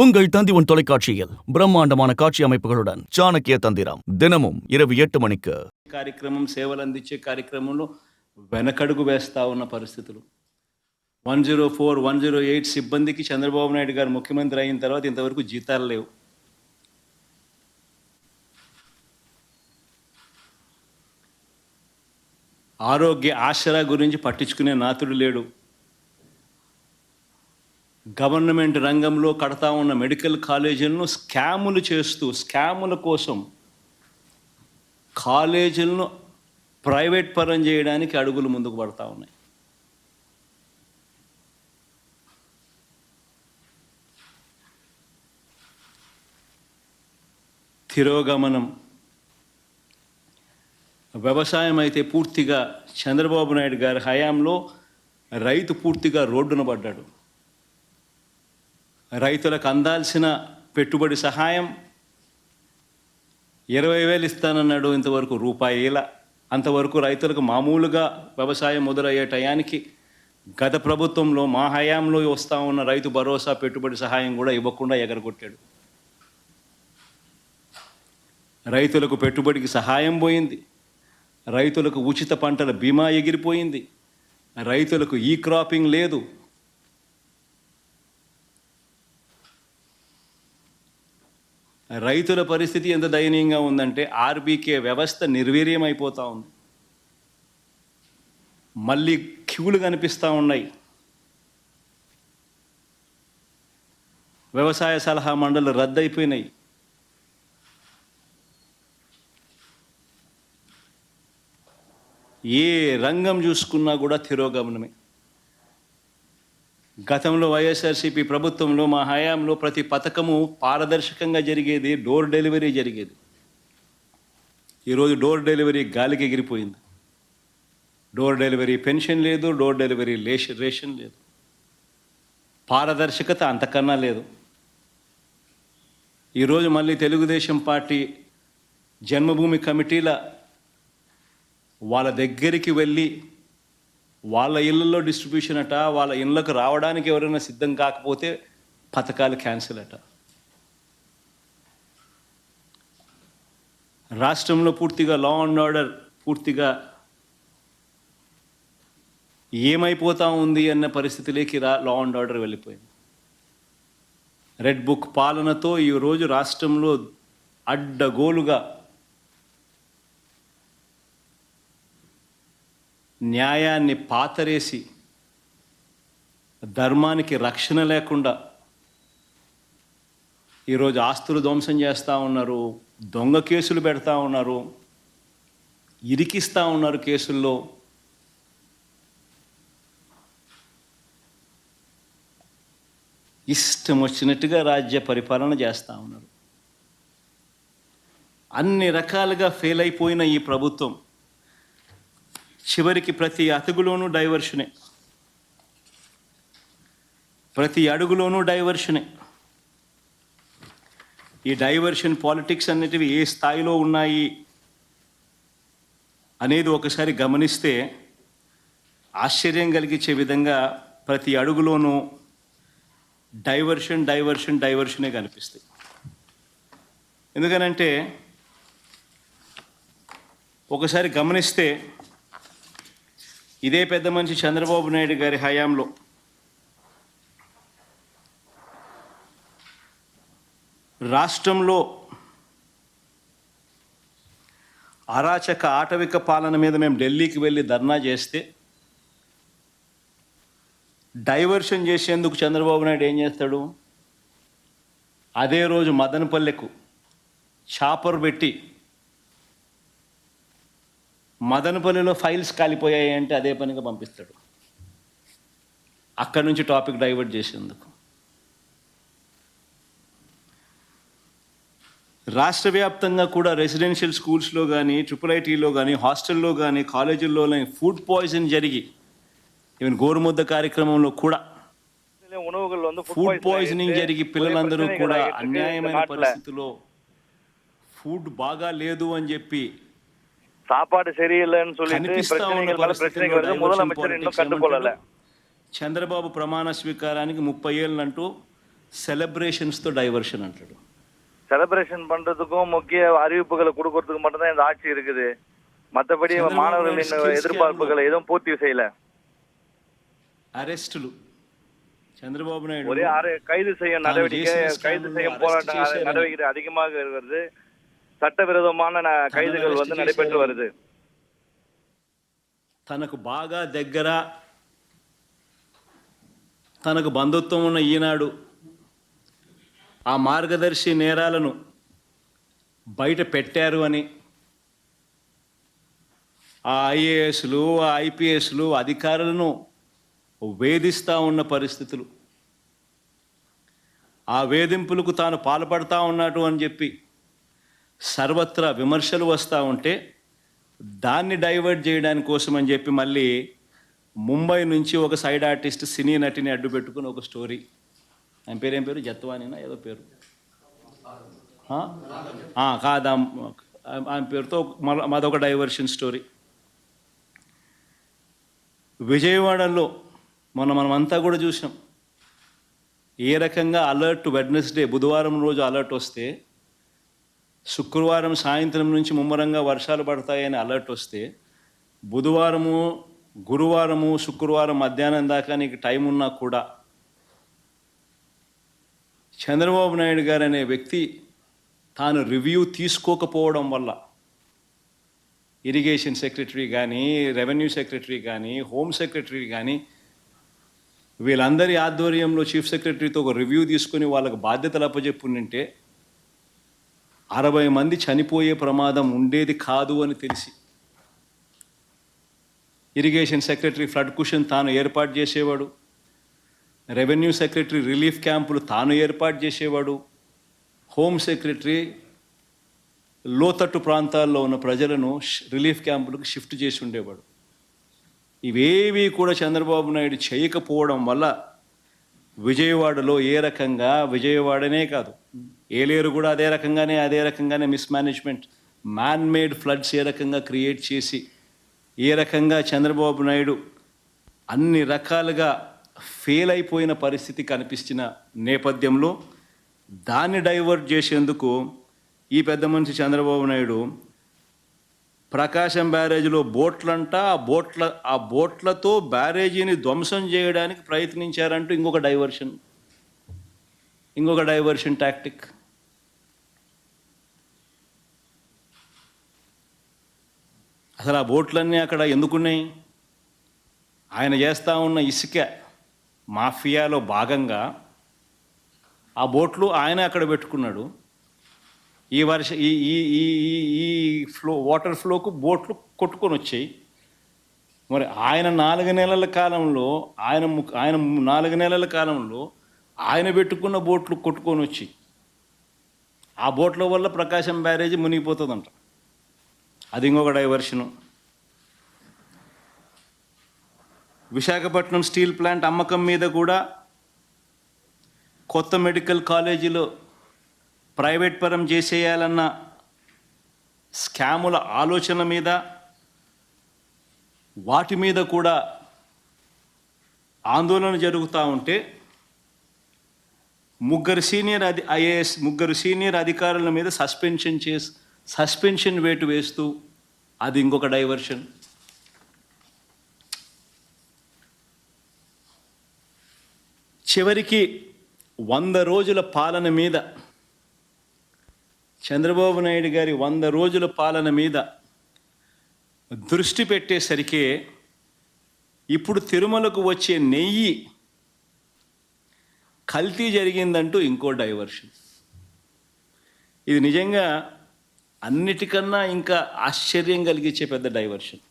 உங்கள் தந்திவன் தொலைக்காட்சியில் பிரம்மாண்டமான காட்சி அமைப்புகளுடன் சாணக்கிய தந்திரம் தினமும் இரவு 8 மணிக்கு కార్యక్రమం సేవలు అందించే కార్యక్రమంలో వెనకడుగు వేస్తా ఉన్న పరిస్థితులు 104 108 సిబ్బందికి చంద్రబాబు నాయుడు గారు ముఖ్యమంత్రి అయిన తర్వాత ఇంతవరకు జీతాలు లేవు. ఆరోగ్య ఆసరా గురించి పట్టించుకునే నాతుడు లేడు. గవర్నమెంట్ రంగంలో కడతా ఉన్న మెడికల్ కాలేజీలను స్కాములు చేస్తూ స్కాముల కోసం కాలేజీలను ప్రైవేట్ పరం చేయడానికి అడుగులు ముందుకు పడతా ఉన్నాయి. తిరోగమనం. వ్యవసాయం అయితే పూర్తిగా చంద్రబాబు నాయుడు గారి హయాంలో రైతు పూర్తిగా రోడ్డున పడ్డాడు. రైతులకు అందాల్సిన పెట్టుబడి సహాయం 20,000 ఇస్తానన్నాడు, ఇంతవరకు రూపాయిల. అంతవరకు రైతులకు మామూలుగా వ్యవసాయం మొదలయ్యే టయానికి గత ప్రభుత్వంలో మా హయాంలో వస్తూ ఉన్న రైతు భరోసా పెట్టుబడి సహాయం కూడా ఇవ్వకుండా ఎగరగొట్టాడు. రైతులకు పెట్టుబడికి సహాయం పోయింది, రైతులకు ఉచిత పంటల బీమా ఎగిరిపోయింది, రైతులకు ఈ క్రాపింగ్ లేదు. రైతుల పరిస్థితి ఎంత దయనీయంగా ఉందంటే ఆర్బీకే వ్యవస్థ నిర్వీర్యం అయిపోతూ ఉంది. మళ్ళీ క్యూలు కనిపిస్తూ ఉన్నాయి. వ్యవసాయ సలహా మండళ్ళు రద్దయిపోయినాయి. ఏ రంగం చూసుకున్నా కూడా తిరోగమనమే. గతంలో వైఎస్ఆర్సీపీ ప్రభుత్వంలో మా హయాంలో ప్రతి పథకము పారదర్శకంగా జరిగేది, డోర్ డెలివరీ జరిగేది. ఈరోజు డోర్ డెలివరీ గాలికి ఎగిరిపోయింది. డోర్ డెలివరీ పెన్షన్ లేదు, డోర్ డెలివరీ రేషన్ లేదు. పారదర్శకత అంతకన్నా లేదు. ఈరోజు మళ్ళీ తెలుగుదేశం పార్టీ జన్మభూమి కమిటీల వాళ్ళ దగ్గరికి వెళ్ళి వాళ్ళ ఇళ్ళల్లో డిస్ట్రిబ్యూషన్ అట, వాళ్ళ ఇళ్ళకు రావడానికి ఎవరైనా సిద్ధం కాకపోతే పథకాలు క్యాన్సిల్ అట. రాష్ట్రంలో పూర్తిగా లా అండ్ ఆర్డర్ పూర్తిగా ఏమైపోతా ఉంది అన్న పరిస్థితిలోకి లా అండ్ ఆర్డర్ వెళ్ళిపోయింది. రెడ్ బుక్ పాలనతో ఈరోజు రాష్ట్రంలో అడ్డగోలుగా న్యాయాన్ని పాతరేసి ధర్మానికి రక్షణ లేకుండా ఈరోజు ఆస్తులు ధ్వంసం చేస్తూ ఉన్నారు, దొంగ కేసులు పెడతా ఉన్నారు, ఇరికిస్తూ ఉన్నారు కేసుల్లో. ఇష్టం వచ్చినట్టుగా రాజ్య పరిపాలన చేస్తూ ఉన్నారు. అన్ని రకాలుగా ఫెయిల్ అయిపోయిన ఈ ప్రభుత్వం చివరికి ప్రతి అతుగులోనూ డైవర్షనే, ప్రతి అడుగులోనూ డైవర్షనే. ఈ డైవర్షన్ పాలిటిక్స్ అనేటివి ఏ స్థాయిలో ఉన్నాయి అనేది ఒకసారి గమనిస్తే ఆశ్చర్యం కలిగించే విధంగా ప్రతి అడుగులోనూ డైవర్షన్ డైవర్షన్ డైవర్షనే కనిపిస్తాయి. ఎందుకనంటే ఒకసారి గమనిస్తే ఇదే పెద్ద మనిషి చంద్రబాబు నాయుడు గారి హయాంలో రాష్ట్రంలో అరాచక ఆటవిక పాలన మీద మేము ఢిల్లీకి వెళ్ళి ధర్నా చేస్తే డైవర్షన్ చేసేందుకు చంద్రబాబు నాయుడు ఏం చేస్తాడు, అదే రోజు మదనపల్లెకు చాపర్ పెట్టి మదనపల్లిలో ఫైల్స్ కాలిపోయాయి అంటే అదే పనిగా పంపిస్తాడు, అక్కడి నుంచి టాపిక్ డైవర్ట్ చేసేందుకు. రాష్ట్ర వ్యాప్తంగా కూడా రెసిడెన్షియల్ స్కూల్స్లో కానీ, IIITలో కానీ, హాస్టల్లో కానీ, కాలేజీల్లో ఫుడ్ పాయిజన్ జరిగి ఈవెన్ గోరుముద్ద కార్యక్రమంలో కూడా ఫుడ్ పాయిజనింగ్ జరిగి పిల్లలందరూ కూడా అన్యాయమైన పరిస్థితుల్లో ఫుడ్ బాగా లేదు అని చెప్పి சாப்பாடு சரியில்லைன்னு சொல்லிட்டு பிரச்சனைகள் மேல பிரச்சனைகள் வந்து முதலமைச்சர் இன்னும் கண்டுகொள்ளல. చంద్రబాబు ప్రమాణ స్వీకారానికి 30 ఏళ్ళంటూ செலிப்ரேஷன்ஸ்తో డైవర్షన్ అంటాడు. செலிப்ரேஷன் பண்றதுக்கும் முக்கிய அறிவிப்புகளை கொடுக்கறதுக்கு மட்டும்தான் இந்த ஆட்சி இருக்குது. மற்றபடி மாணவர்களின் எதிர்பார்ப்புகளை எதுவும் பூர்த்தி செய்யல. అరెస్టులు చంద్రబాబు నాయుడు ஒரே கைது செய்யும் நடவடிக்கை, கைது செய்யும் போராட்டம் நடவடிக்கை அதிகமாக வருது. சட்டவிரோதமான கைதுகள் வந்து நடைபெற்று வருது. తనకు బాగా దగ్గర, తనకు బంధుత్వం ఉన్న ఈనాడు ఆ మార్గదర్శి నేరాలను బయట పెట్టారు అని ఆ ఐఏఎస్లు, ఆ ఐపీఎస్లు అధికారులను వేధిస్తూ ఉన్న పరిస్థితులు, ఆ వేధింపులకు తాను పాల్పడతా ఉన్నాడు అని చెప్పి సర్వత్రా విమర్శలు వస్తూ ఉంటే దాన్ని డైవర్ట్ చేయడానికి కోసం అని చెప్పి మళ్ళీ ముంబై నుంచి ఒక సైడ్ ఆర్టిస్ట్ సినీ నటిని అడ్డు పెట్టుకుని ఒక స్టోరీ, ఆయన పేరేం పేరు, జత్వానినా ఏదో పేరు కాదా, ఆయన పేరుతో మాదొక డైవర్షన్ స్టోరీ. విజయవాడలో మనమంతా కూడా చూసాం ఏ రకంగా అలర్ట్. వెడ్నెస్డే బుధవారం రోజు అలర్ట్ వస్తే శుక్రవారం సాయంత్రం నుంచి ముమ్మరంగా వర్షాలు పడతాయని అలర్ట్ వస్తే బుధవారము, గురువారము, శుక్రవారం మధ్యాహ్నం దాకా నీకు టైం ఉన్నా కూడా చంద్రబాబు నాయుడు గారు అనే వ్యక్తి తాను రివ్యూ తీసుకోకపోవడం వల్ల ఇరిగేషన్ సెక్రటరీ కానీ, రెవెన్యూ సెక్రటరీ కానీ, హోమ్ సెక్రటరీ కానీ వీళ్ళందరి ఆధ్వర్యంలో చీఫ్ సెక్రటరీతో ఒక రివ్యూ తీసుకొని వాళ్ళకు బాధ్యతలు అప్పచెప్పుంటే 60 మంది చనిపోయే ప్రమాదం ఉండేది కాదు అని తెలిసి ఇరిగేషన్ సెక్రటరీ ఫ్లడ్ కుషన్ తాను ఏర్పాటు చేసేవాడు, రెవెన్యూ సెక్రటరీ రిలీఫ్ క్యాంపులు తాను ఏర్పాటు చేసేవాడు, హోమ్ సెక్రటరీ లోతట్టు ప్రాంతాల్లో ఉన్న ప్రజలను రిలీఫ్ క్యాంపులకు షిఫ్ట్ చేసి ఉండేవాడు. ఇవేవి కూడా చంద్రబాబు నాయుడు చేయకపోవడం వల్ల విజయవాడలో ఏ రకంగా, విజయవాడనే కాదు ఏలేరు కూడా అదే రకంగానే మిస్మేనేజ్మెంట్, మ్యాన్ మేడ్ ఫ్లడ్స్ ఏ రకంగా క్రియేట్ చేసి ఏ రకంగా చంద్రబాబు నాయుడు అన్ని రకాలుగా ఫెయిల్ అయిపోయిన పరిస్థితి కనిపించిన నేపథ్యంలో దాన్ని డైవర్ట్ చేసేందుకు ఈ పెద్ద మనిషి చంద్రబాబు నాయుడు ప్రకాశం బ్యారేజీలో బోట్లంట, ఆ బోట్లతో బ్యారేజీని ధ్వంసం చేయడానికి ప్రయత్నించారంటూ ఇంకొక డైవర్షన్ టాక్టిక్. అసలు ఆ బోట్లన్నీ అక్కడ ఎందుకున్నాయి? ఆయన చేస్తూ ఉన్న ఇసుక మాఫియాలో భాగంగా ఆ బోట్లు ఆయన అక్కడ పెట్టుకున్నాడు. ఈ వాటర్ ఫ్లోకు బోట్లు కొట్టుకొని వచ్చాయి. మరి ఆయన 4 నెలల కాలంలో ఆయన పెట్టుకున్న బోట్లు కొట్టుకొని వచ్చి ఆ బోట్ల వల్ల ప్రకాశం బ్యారేజీ మునిగిపోతుందంట. అది ఇంకొక డైవర్షను. విశాఖపట్నం స్టీల్ ప్లాంట్ అమ్మకం మీద కూడా కొత్త మెడికల్ కాలేజీలో ప్రైవేట్ పరం చేసేయాలన్న స్కాముల ఆలోచన మీద, వాటి మీద కూడా ఆందోళన జరుగుతూ ఉంటే ముగ్గురు సీనియర్ అధికారుల మీద సస్పెన్షన్ వేటు వేస్తూ అది ఇంకొక డైవర్షన్. చివరికి 100 రోజుల పాలన మీద, చంద్రబాబు నాయుడు గారి 100 రోజుల పాలన మీద దృష్టి పెట్టేసరికి ఇప్పుడు తిరుమలకు వచ్చే నెయ్యి కల్తీ జరిగిందంటూ ఇంకో డైవర్షన్. ఇది నిజంగా అన్నిటికన్నా ఇంకా ఆశ్చర్యం కలిగించే పెద్ద డైవర్షన్.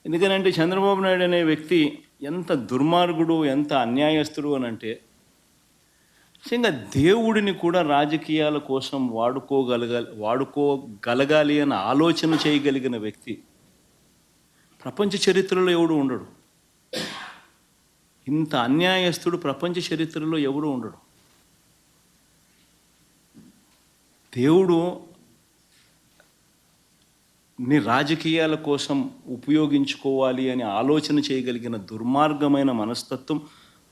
ఎందుకనంటే చంద్రబాబు నాయుడు అనే వ్యక్తి ఎంత దుర్మార్గుడు, ఎంత అన్యాయస్తుడు అని అంటే నిజంగా దేవుడిని కూడా రాజకీయాల కోసం వాడుకోగలగాలి అని ఆలోచన చేయగలిగిన వ్యక్తి ప్రపంచ చరిత్రలో ఎవడు ఉండడు. ఇంత అన్యాయస్తుడు ప్రపంచ చరిత్రలో ఎవడు ఉండడు. దేవుడు ని రాజకీయాల కోసం ఉపయోగించుకోవాలి అని ఆలోచన చేయగలిగిన దుర్మార్గమైన మనస్తత్వం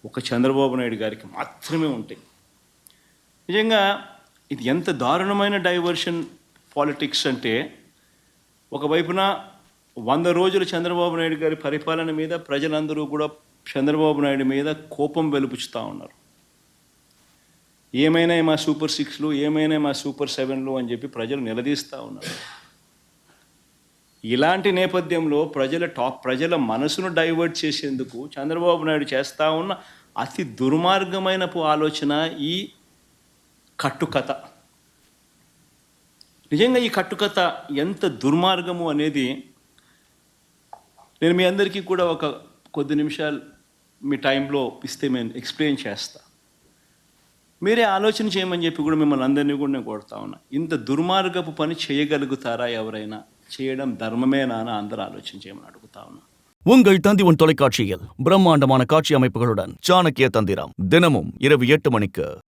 ఒక చంద్రబాబు నాయుడు గారికి మాత్రమే ఉంటాయి. నిజంగా ఇది ఎంత దారుణమైన డైవర్షన్ పాలిటిక్స్ అంటే, ఒకవైపున 100 రోజులు చంద్రబాబు నాయుడు గారి పరిపాలన మీద ప్రజలందరూ కూడా చంద్రబాబు నాయుడు మీద కోపం వెలుపుచుతూ ఉన్నారు. ఏమైనా మా సూపర్ 6లు, ఏమైనా మా సూపర్ 7లు అని చెప్పి ప్రజలు నిలదీస్తూ ఉన్నారు. ఇలాంటి నేపథ్యంలో ప్రజల మనసును డైవర్ట్ చేసేందుకు చంద్రబాబు నాయుడు చేస్తూ ఉన్న అతి దుర్మార్గమైన ఆలోచన ఈ కట్టుకథ. నిజంగా ఈ కట్టుకథ ఎంత దుర్మార్గము అనేది నేను మీ అందరికీ కూడా ఒక కొద్ది నిమిషాలు మీ టైంలో ఇస్తే నేను ఎక్స్ప్లెయిన్ చేస్తా. మీరే ఆలోచన చేయమని చెప్పి కూడా మిమ్మల్ని అందరినీ కూడా నేను కొడతా ఉన్నా. ఇంత దుర్మార్గపు పని చేయగలుగుతారా ఎవరైనా? చేయడం ధర్మమేనా అని అందరూ ఆలోచన చేయమని అడుగుతా ఉన్నా. உங்கள் தந்தி உன் தொலைக்காட்சியில் பிரம்மாண்டமான காட்சி அமைப்புகளுடன் சாணக்கிய தந்திரம் தினமும் இரவு 8 மணிக்கு.